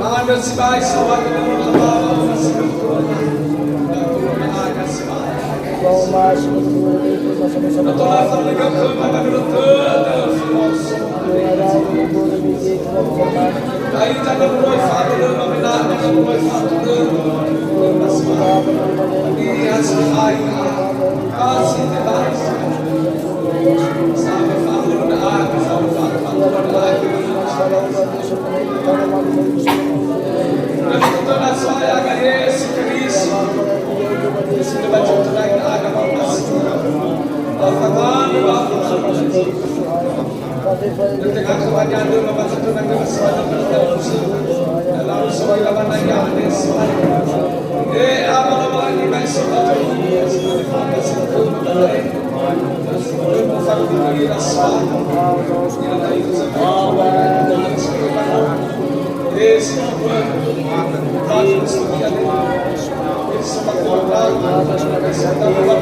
Maaga si Bay sa wag ng mga babaw sa maaga si Bay. Natulang sa mga dahil dyan ang Roy Father, maminaan ang Roy Father. Pagkilihan sa kain na kasi diba? Sabi Father na ako, sabi Father na ako. Nandito na sa ayaga Yesu Cristo. Sino ba dyan tunay na aga mga masura? Pagkakaan ba ako sa mga Nagtagal ko kanya doon, mabasa doon ang nagasiwan ng alam sa mga laman na yanis. Ama ka mga ibang sa bato. Sa bato mo talaga. Doon mo sa pagkakilas pa. Nilagay ko sa bato. Sa mga bato sa mga sa pagkakilas. Sa pagkakilas.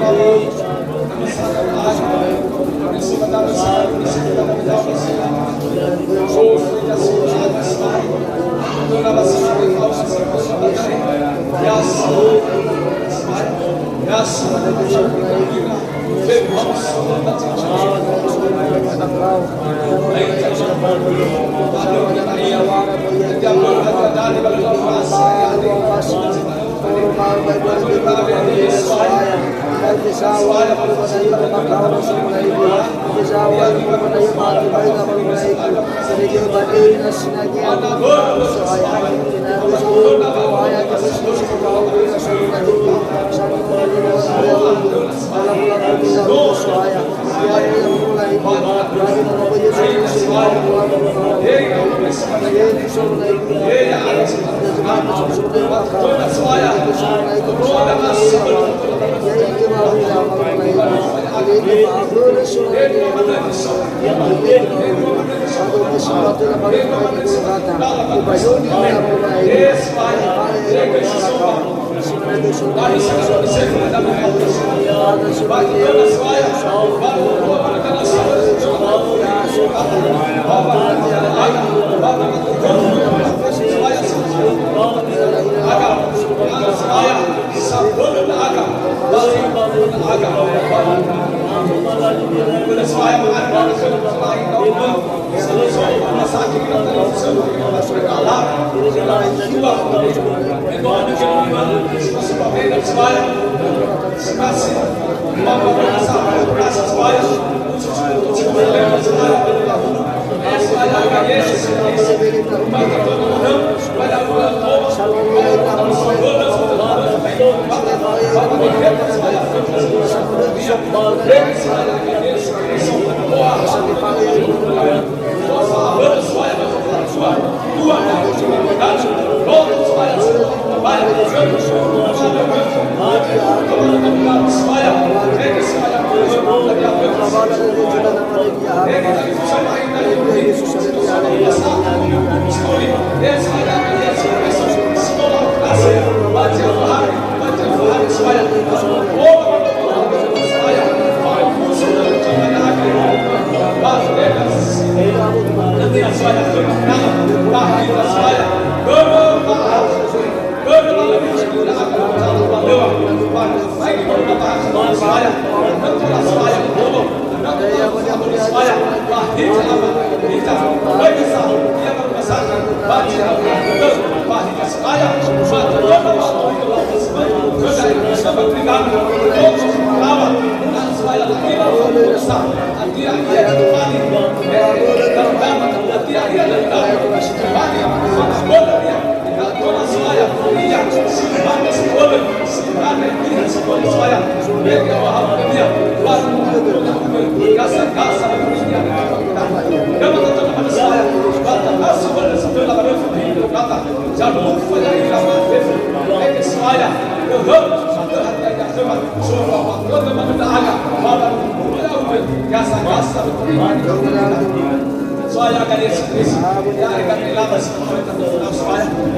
Soalnya akan Yesus Kristus, ya akan dilapas soalnya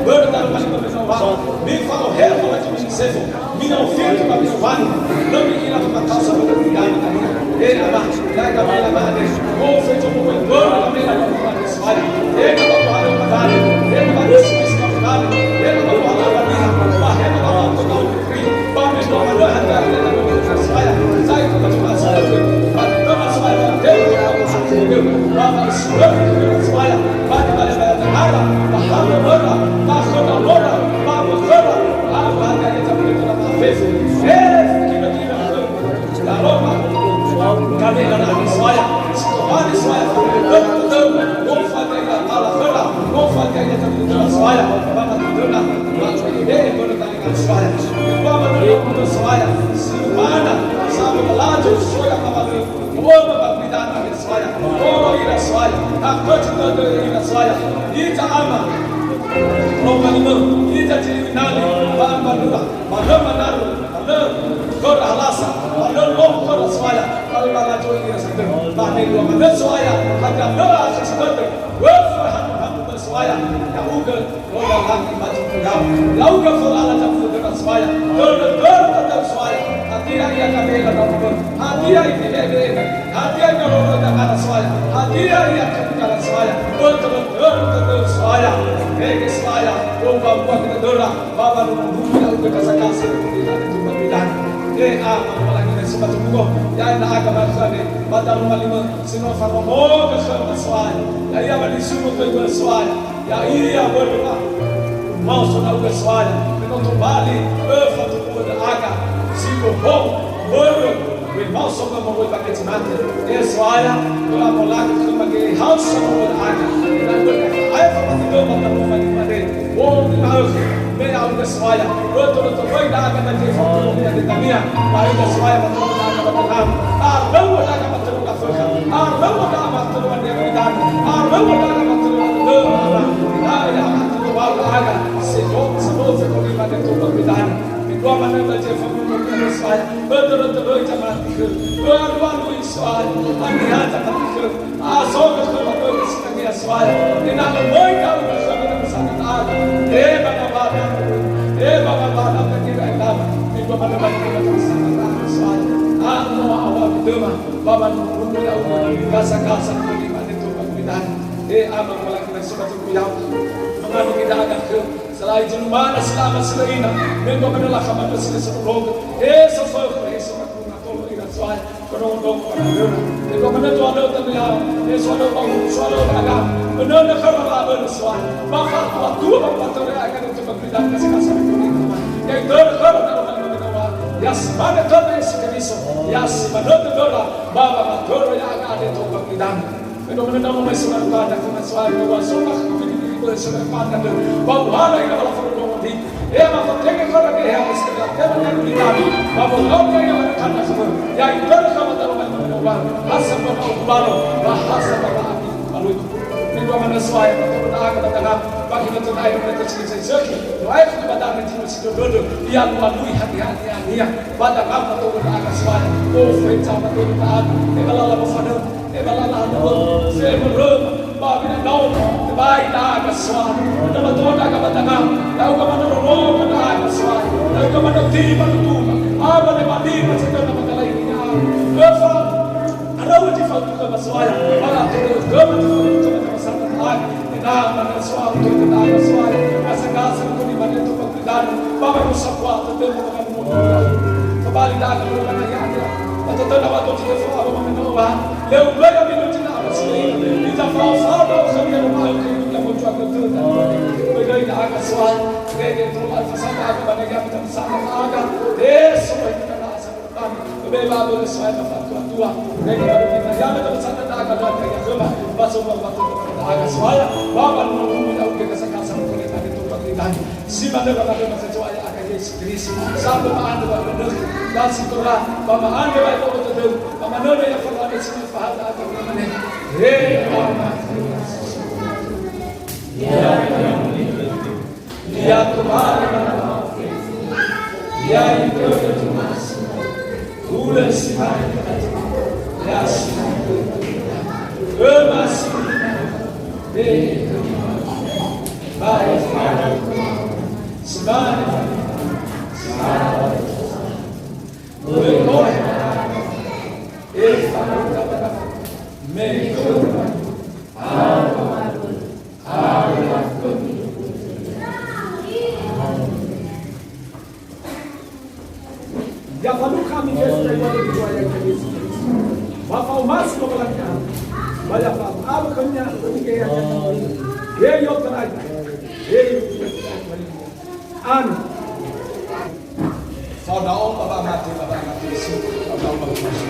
berdoa pada Tuhan. Mifal o rei para te dizer, minha oferta para meu pai, não me irá para causa do obrigado na minha. Ele ama, dá a cabela para Deus. Ou feito um bom também na minha história. Ele vai para o ele vai para Amin. Fadaon Bapak mati isi. Fadaon Bapak mati.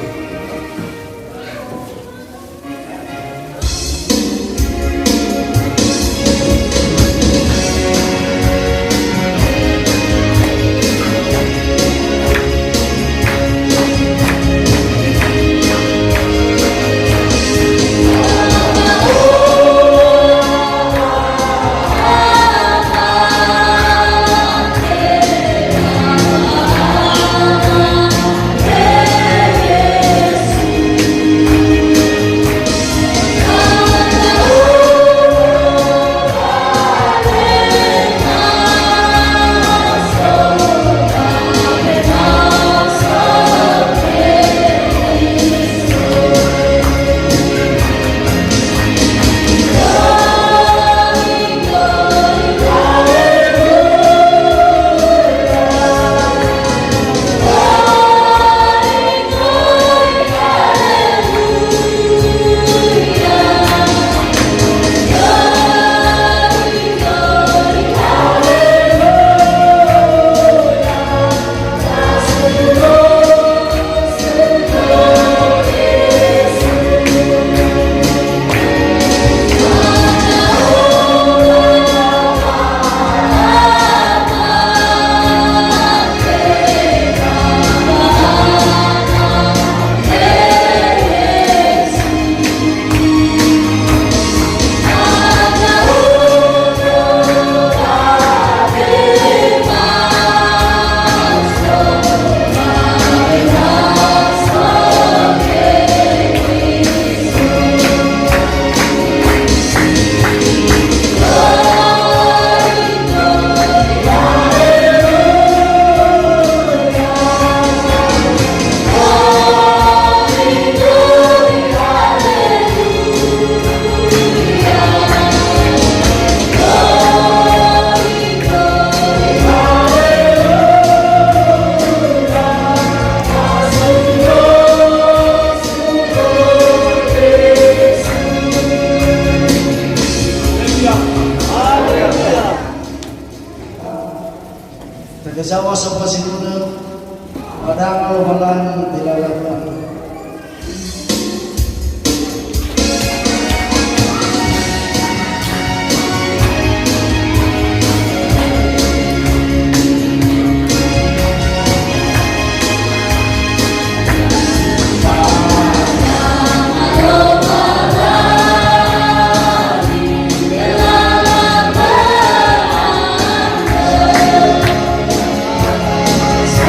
Nagasawa sa pasinunod, padangaw balang nilalaban. Sa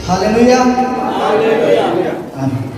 Haleluya. Haleluya. Amin.